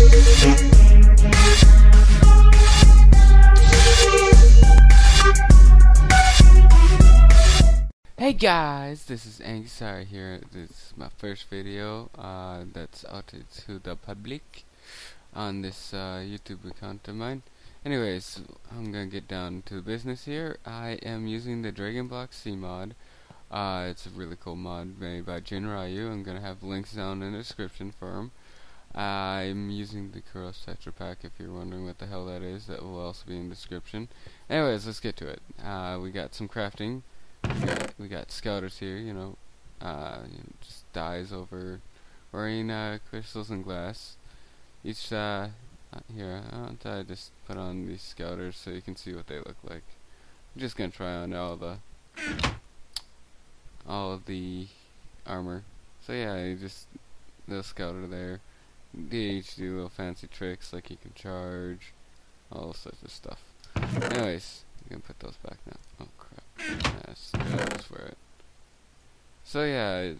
Hey guys, this is Angusari here. This is my first video that's out to the public on this YouTube account of mine. Anyways, I'm gonna get down to business here. I am using the Dragon Block C mod. It's a really cool mod made by JinRyuu. I'm gonna have links down in the description for them. I'm using the Kuros Tetra Pack. If you're wondering what the hell that is, that will also be in the description. Anyways, let's get to it. We got some crafting. We got scouters here, just dyes over wearing crystals and glass. Each here, I just put on these scouters so you can see what they look like. I'm just gonna try on all of the armor. So yeah, you just little scouter there. They each do little fancy tricks like you can charge, all sorts of stuff. Anyways, I'm gonna put those back now. Oh crap. Yes, that's where it. So yeah,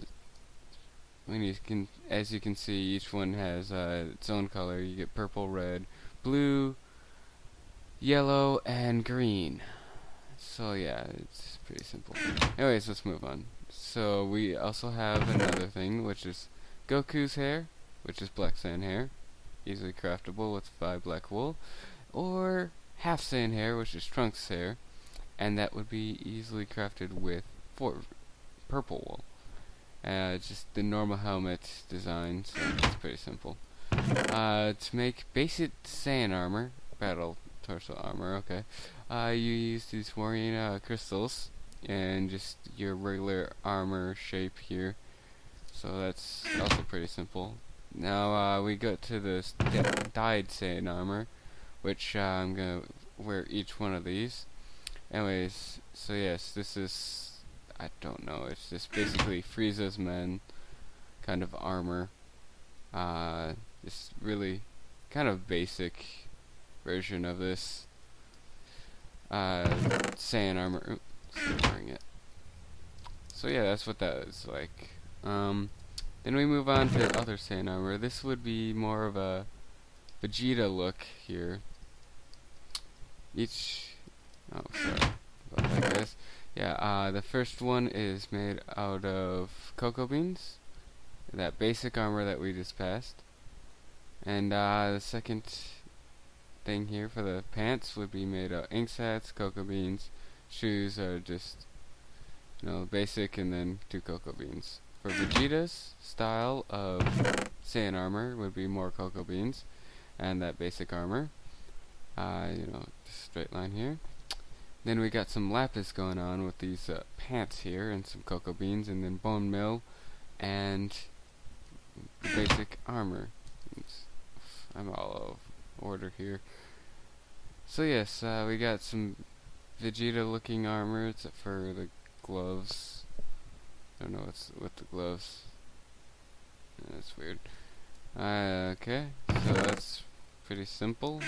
as you can see, each one has its own color. You get purple, red, blue, yellow, and green. So yeah, it's pretty simple. Anyways, let's move on. So we also have another thing, which is Goku's hair, which is black Saiyan hair, easily craftable with 5 black wool, or half Saiyan hair, which is Trunks' hair, and that would be easily crafted with 4 purple wool. It's just the normal helmet design, so it's pretty simple. To make basic Saiyan armor, battle torso armor, okay, you use these warrior crystals and just your regular armor shape here. So that's also pretty simple. Now we go to this dyed Saiyan armor, which I'm gonna wear each one of these. Anyways, so yes, this is, I don't know, it's just basically Frieza's men kind of armor. Just really kind of basic version of this Saiyan armor. Oops, still wearing it. So yeah, that's what that is like. Then we move on to other Saiyan armor. This would be more of a Vegeta look here. Oh, sorry about that, guys. Yeah, the first one is made out of cocoa beans, that basic armor that we just passed. And the second thing here for the pants would be made of ink sets, cocoa beans. Shoes are just, basic, and then 2 cocoa beans. For Vegeta's style of Saiyan armor would be more cocoa beans and that basic armor. Just straight line here. Then we got some lapis going on with these pants here, and some cocoa beans, and then bone meal, and basic armor. I'm all out of order here. So yes, we got some Vegeta looking armor, except for the gloves. I don't know what's with the gloves. That's weird. Okay, so that's pretty simple.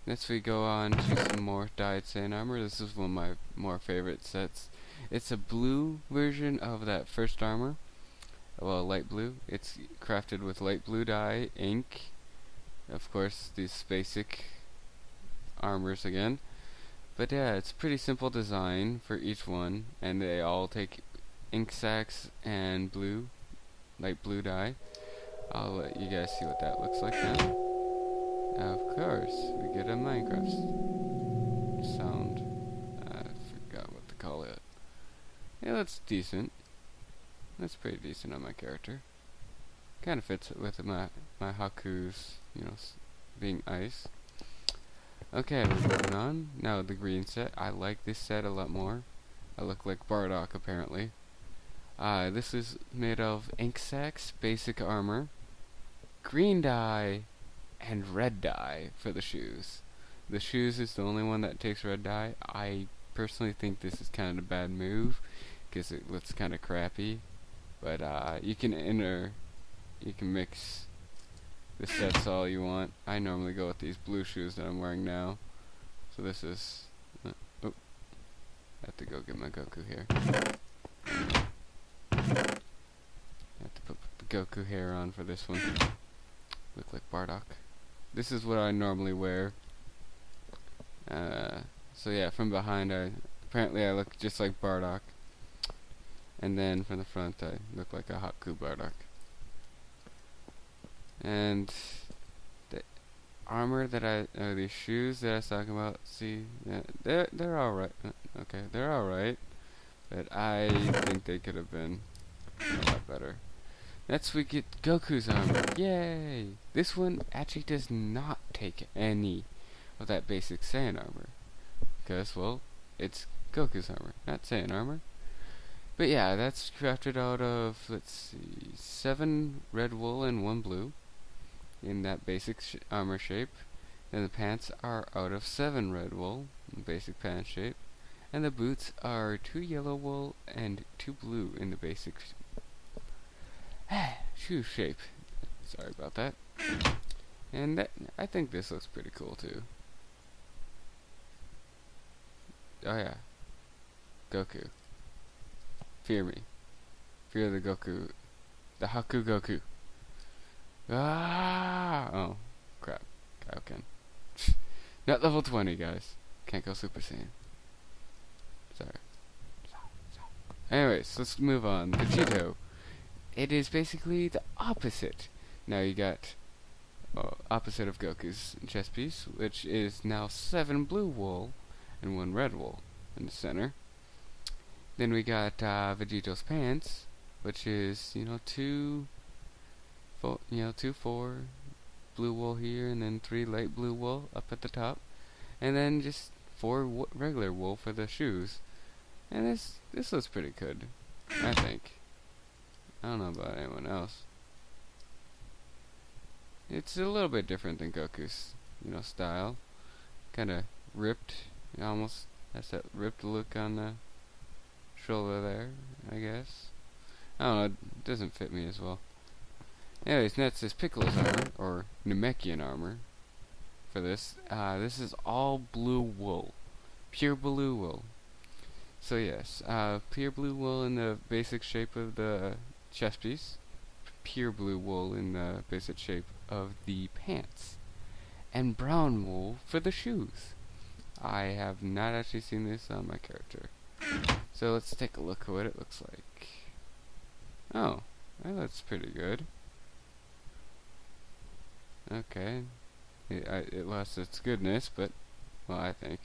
Next we go on to some more dyed Saiyan armor. This is one of my more favorite sets. It's a blue version of that first armor. Well, light blue. It's crafted with light blue dye, ink. Of course, these basic armors again. But yeah, it's a pretty simple design for each one. And they all take ink sacs and blue, light blue dye. I'll let you guys see what that looks like now. Of course, we get a Minecraft sound. I forgot what to call it. Yeah, that's decent. That's pretty decent on my character. Kind of fits with my Haku's, being ice. Okay, we're moving on. Now the green set. I like this set a lot more. I look like Bardock apparently. This is made of ink sacs, basic armor, green dye, and red dye for the shoes. The shoes is the only one that takes red dye. I personally think this is kind of a bad move because it looks kind of crappy. But you can mix the sets all you want. I normally go with these blue shoes that I'm wearing now. So this is. Oh, I have to go get my Goku hair. I have to put the Goku hair on for this one. Look like Bardock. this is what I normally wear. So yeah, from behind apparently I look just like Bardock, and then from the front I look like a Haku Bardock. And the armor that these shoes that I was talking about, see, yeah, they're alright. Okay, they're alright, but I think they could have been a lot better. Next we get Goku's armor. Yay! This one actually does not take any of that basic Saiyan armor, because, well, it's Goku's armor, not Saiyan armor. But yeah, that's crafted out of, let's see, 7 red wool and 1 blue in that basic armor shape. And the pants are out of 7 red wool in basic pants shape. And the boots are 2 yellow wool and 2 blue in the basic shoe shape. Sorry about that. And I think this looks pretty cool too. Oh yeah, Goku. Fear me. Fear the Goku. The Haku Goku. Ah! Oh, crap. Kaioken. Not level 20, guys. Can't go Super Saiyan. Sorry. Anyways, let's move on. Vegeta. It is basically the opposite. Now you got opposite of Goku's chest piece, which is now 7 blue wool and 1 red wool in the center. Then we got Vegeto's pants, which is 2 4 blue wool here, and then 3 light blue wool up at the top, and then just 4 regular wool for the shoes. And this looks pretty good, I think. I don't know about anyone else. It's a little bit different than Goku's, style. Kind of ripped. It almost has that ripped look on the shoulder there, I guess. I don't know, it doesn't fit me as well. Anyways, next is Piccolo's armor, or Namekian armor. For this, this is all blue wool. Pure blue wool. So yes, pure blue wool in the basic shape of the chest piece. Pure blue wool in the basic shape of the pants. And brown wool for the shoes. I have not actually seen this on my character. So let's take a look at what it looks like. Oh, that looks pretty good. Okay. It lost its goodness, but, well, I think.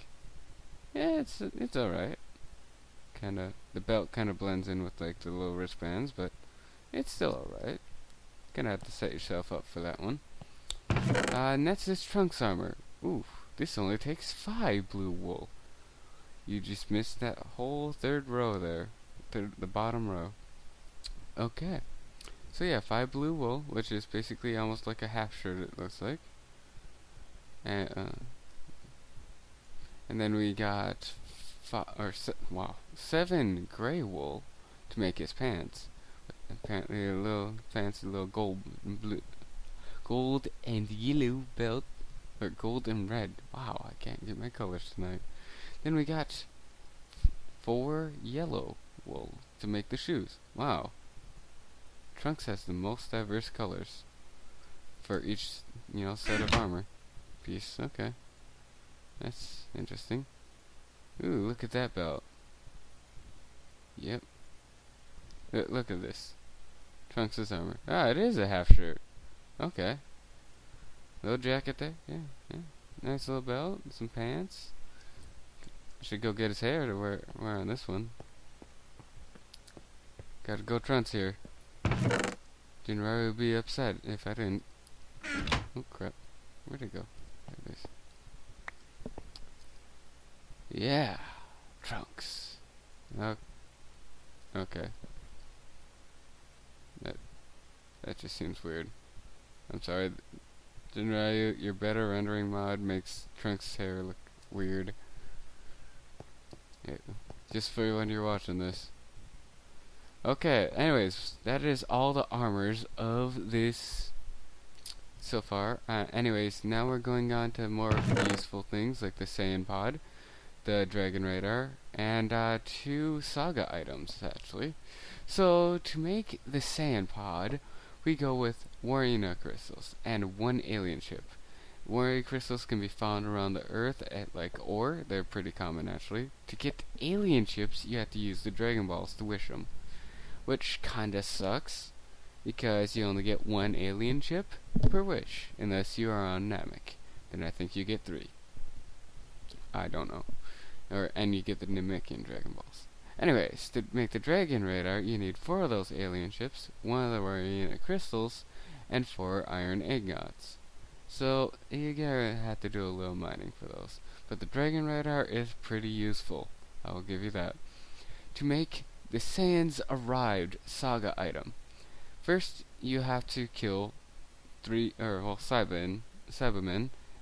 Yeah, it's alright. The belt kinda blends in with, like, the little wristbands, but it's still alright. Gonna have to set yourself up for that one. Next is Trunks armor. Ooh, this only takes 5 blue wool. You just missed that whole 3rd row there. The bottom row. Okay. So yeah, 5 blue wool, which is basically almost like a half shirt, it looks like. And then we got 7 gray wool to make his pants. Apparently a little fancy little gold and yellow belt, or gold and red. Wow, I can't get my colors tonight. Then we got 4 yellow wool to make the shoes. Wow. Trunks has the most diverse colors for each, set of armor piece. Okay. That's interesting. Ooh, look at that belt. Yep. Look at this. Trunks' armor. Ah, it is a half shirt. Okay. Little jacket there. Yeah. Nice little belt. Some pants. Should go get his hair to wear on this one. Gotta go Trunks here. JinRyuu would be upset if I didn't. Oh crap. Where'd it go? There it is. Yeah. Trunks. Okay. That just seems weird. I'm sorry. JinRyuu, your better rendering mod makes Trunks' hair look weird. Yeah, just for when you're watching this. Okay, anyways, that is all the armors of this so far. Anyways, now we're going on to more useful things like the Saiyan Pod, the Dragon Radar, and 2 Saga items, actually. So, to make the Saiyan Pod, we go with Warrior crystals and 1 alien chip. Warrior crystals can be found around the earth at like ore. They're pretty common actually. To get alien chips, you have to use the Dragon Balls to wish them, which kinda sucks because you only get one alien chip per wish, unless you are on Namek. Then I think you get 3. I don't know. And you get the Namekian Dragon Balls. Anyways, to make the Dragon Radar, you need 4 of those alien chips, 1 of the Warrior crystals, and 4 iron ingots. So you're gonna have to do a little mining for those. But the Dragon Radar is pretty useful. I will give you that. To make the Saiyans Arrived Saga item, first you have to kill Cybermen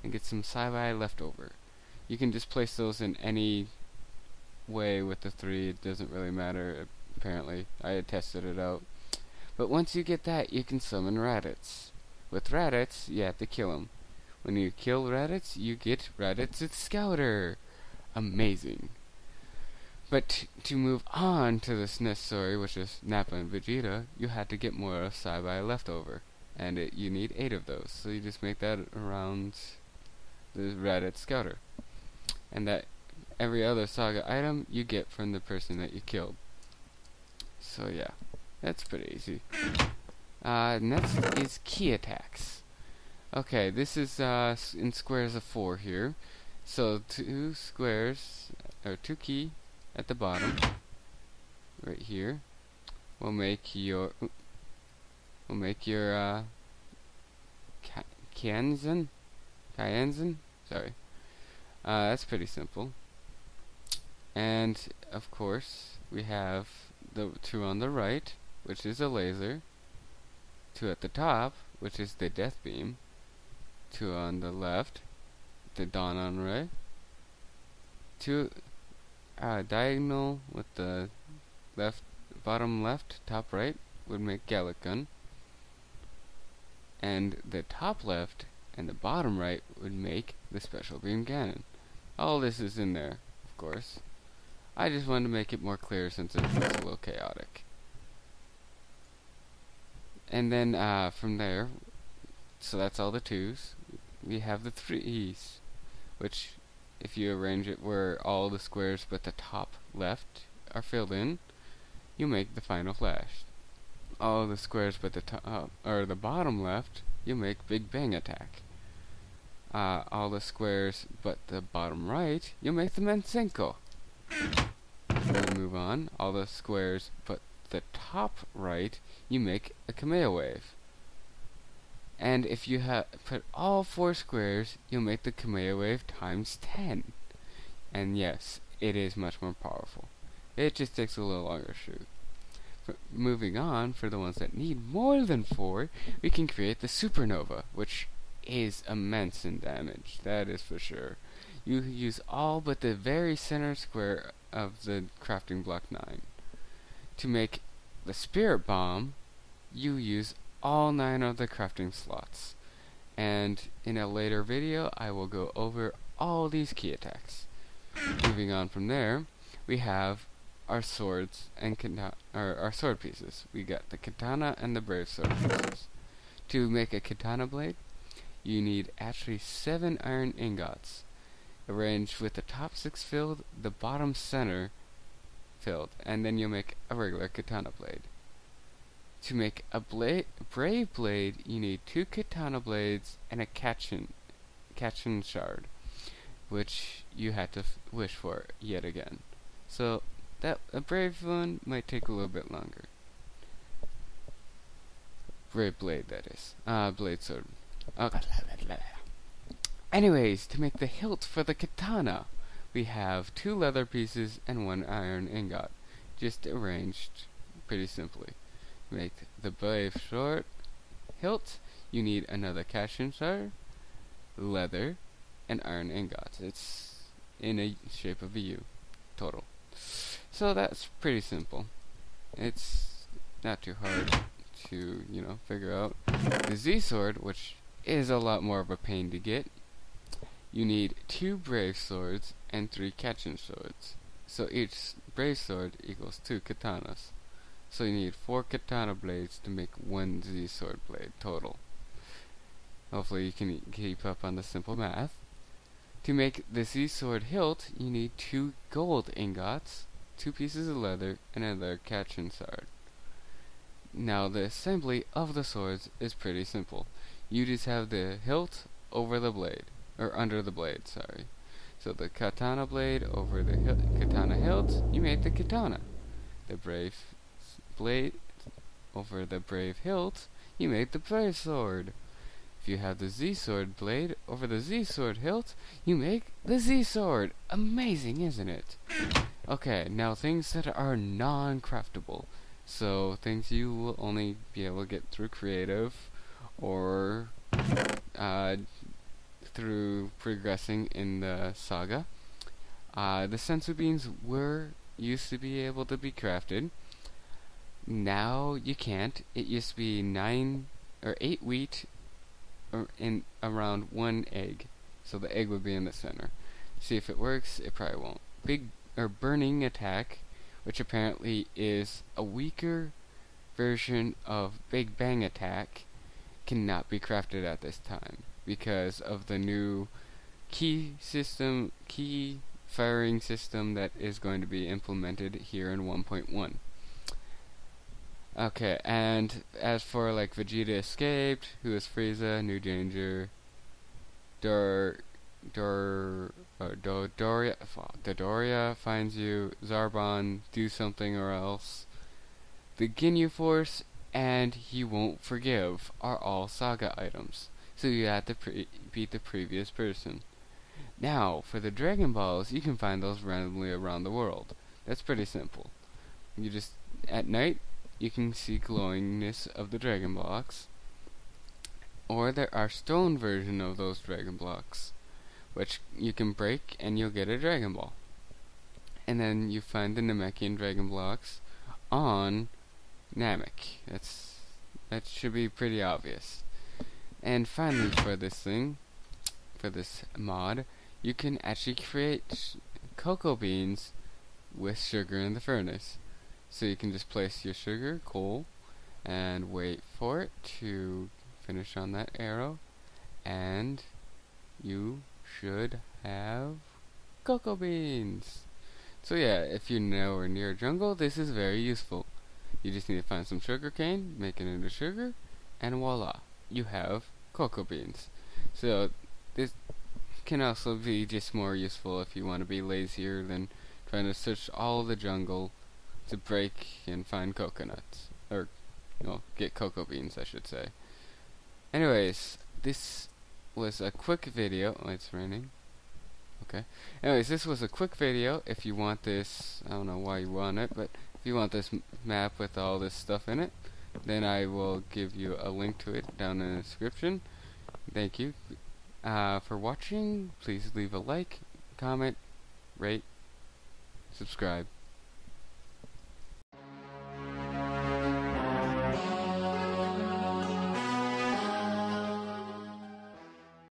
and get some Cybai left over. You can just place those in any way with the 3. It doesn't really matter, apparently. I had tested it out. But once you get that, you can summon Raditz. With Raditz, you have to kill him. When you kill Raditz, you get Raditz's Scouter. Amazing. But to move on to this next story, which is Nappa and Vegeta, you had to get more of Cybai left over. And you need 8 of those. So you just make that around the Raditz Scouter. And that every other saga item you get from the person that you killed. So yeah, that's pretty easy. Next is key attacks. Okay, this is in squares of 4 here. So 2 squares, or 2 key at the bottom, right here, will make your Kianzen? Sorry. That's pretty simple. And of course we have the 2 on the right, which is a laser, 2 at the top, which is the death beam, 2 on the left, the Dawn ray, 2 diagonal with the left, bottom left, top right would make Gallic gun, and the top left and the bottom right would make the special beam cannon. All this is in there, of course. I just wanted to make it more clear since it was a little chaotic. And then from there, so that's all the 2s. We have the 3s, which if you arrange it where all the squares but the top left are filled in, you make the final flash. All the squares but the top or the bottom left, you make Big Bang attack. All the squares but the bottom right, you make the Mensenko. Then move on. All the squares but the top right, you make a Kamea wave. And if you put all 4 squares, you'll make the Kamea wave times 10. And yes, it is much more powerful. It just takes a little longer to shoot. Moving on, for the ones that need more than 4, we can create the Supernova, which is immense in damage, that is for sure. You use all but the very center square of the crafting block 9. To make the Spirit Bomb, you use all 9 of the crafting slots. And in a later video, I will go over all these key attacks. Moving on from there, we have our swords and our sword pieces. We got the katana and the brave sword pieces. To make a katana blade, you need actually 7 iron ingots, arranged with the top 6 filled, the bottom center filled, and then you'll make a regular katana blade. To make a brave blade, you need 2 katana blades and a Kachin shard, which you had to wish for yet again. So that a brave one might take a little bit longer. Brave blade, that is. Blade sword. Okay. Anyways, to make the hilt for the katana, we have 2 leather pieces and 1 iron ingot, just arranged pretty simply. To make the brave sword hilt, you need another Kachin shard, leather, and iron ingots. It's in a shape of a U, total. So that's pretty simple. It's not too hard to, figure out. The Z Sword, which is a lot more of a pain to get, you need 2 brave swords and 3 Kachin swords. So each brave sword equals 2 katanas. So you need 4 katana blades to make 1 Z Sword blade total. Hopefully you can keep up on the simple math. To make the Z Sword hilt, you need 2 gold ingots, 2 pieces of leather, and another Angusari. Now the assembly of the swords is pretty simple. You just have the hilt over the blade, or under the blade, sorry. So the katana blade over the katana hilt, you made the katana. The brave blade over the brave hilt, you made the brave sword. If you have the Z Sword blade over the Z Sword hilt, you make the Z Sword. Amazing, isn't it? Okay, now things that are non-craftable. So things you will only be able to get through creative or through progressing in the saga. The sensu beans used to be able to be crafted. Now you can't. It used to be 9 or 8 wheat in around 1 egg. So the egg would be in the center. See if it works. It probably won't. Burning attack, which apparently is a weaker version of Big Bang attack, cannot be crafted at this time because of the new key firing system that is going to be implemented here in 1.1. Okay, and as for like Vegeta escaped, who is Frieza, new danger, Dodoria finds you, Zarbon, do something or else, the Ginyu Force, and He Won't Forgive are all saga items, so you have to beat the previous person. Now, for the Dragon Balls, you can find those randomly around the world. That's pretty simple. You just, at night, you can see glowingness of the Dragon Blocks, or there are stone version of those Dragon Blocks, which you can break and you'll get a Dragon Ball. And then you find the Namekian Dragon Blocks on Namek. That should be pretty obvious. And finally, for this mod, you can actually create cocoa beans with sugar in the furnace. So you can just place your sugar, coal, and wait for it to finish on that arrow, and you should have cocoa beans. So yeah, if you're nowhere near a jungle, this is very useful. You just need to find some sugar cane, make it into sugar, and voila, you have cocoa beans. So this can also be just more useful if you want to be lazier than trying to search all the jungle to break and find coconuts, or get cocoa beans, I should say. Anyways, this was a quick video. Oh, it's raining. Okay. Anyways, this was a quick video. If you want this, I don't know why you want it, but if you want this map with all this stuff in it, then I will give you a link to it down in the description. Thank you for watching. Please leave a like, comment, rate, subscribe.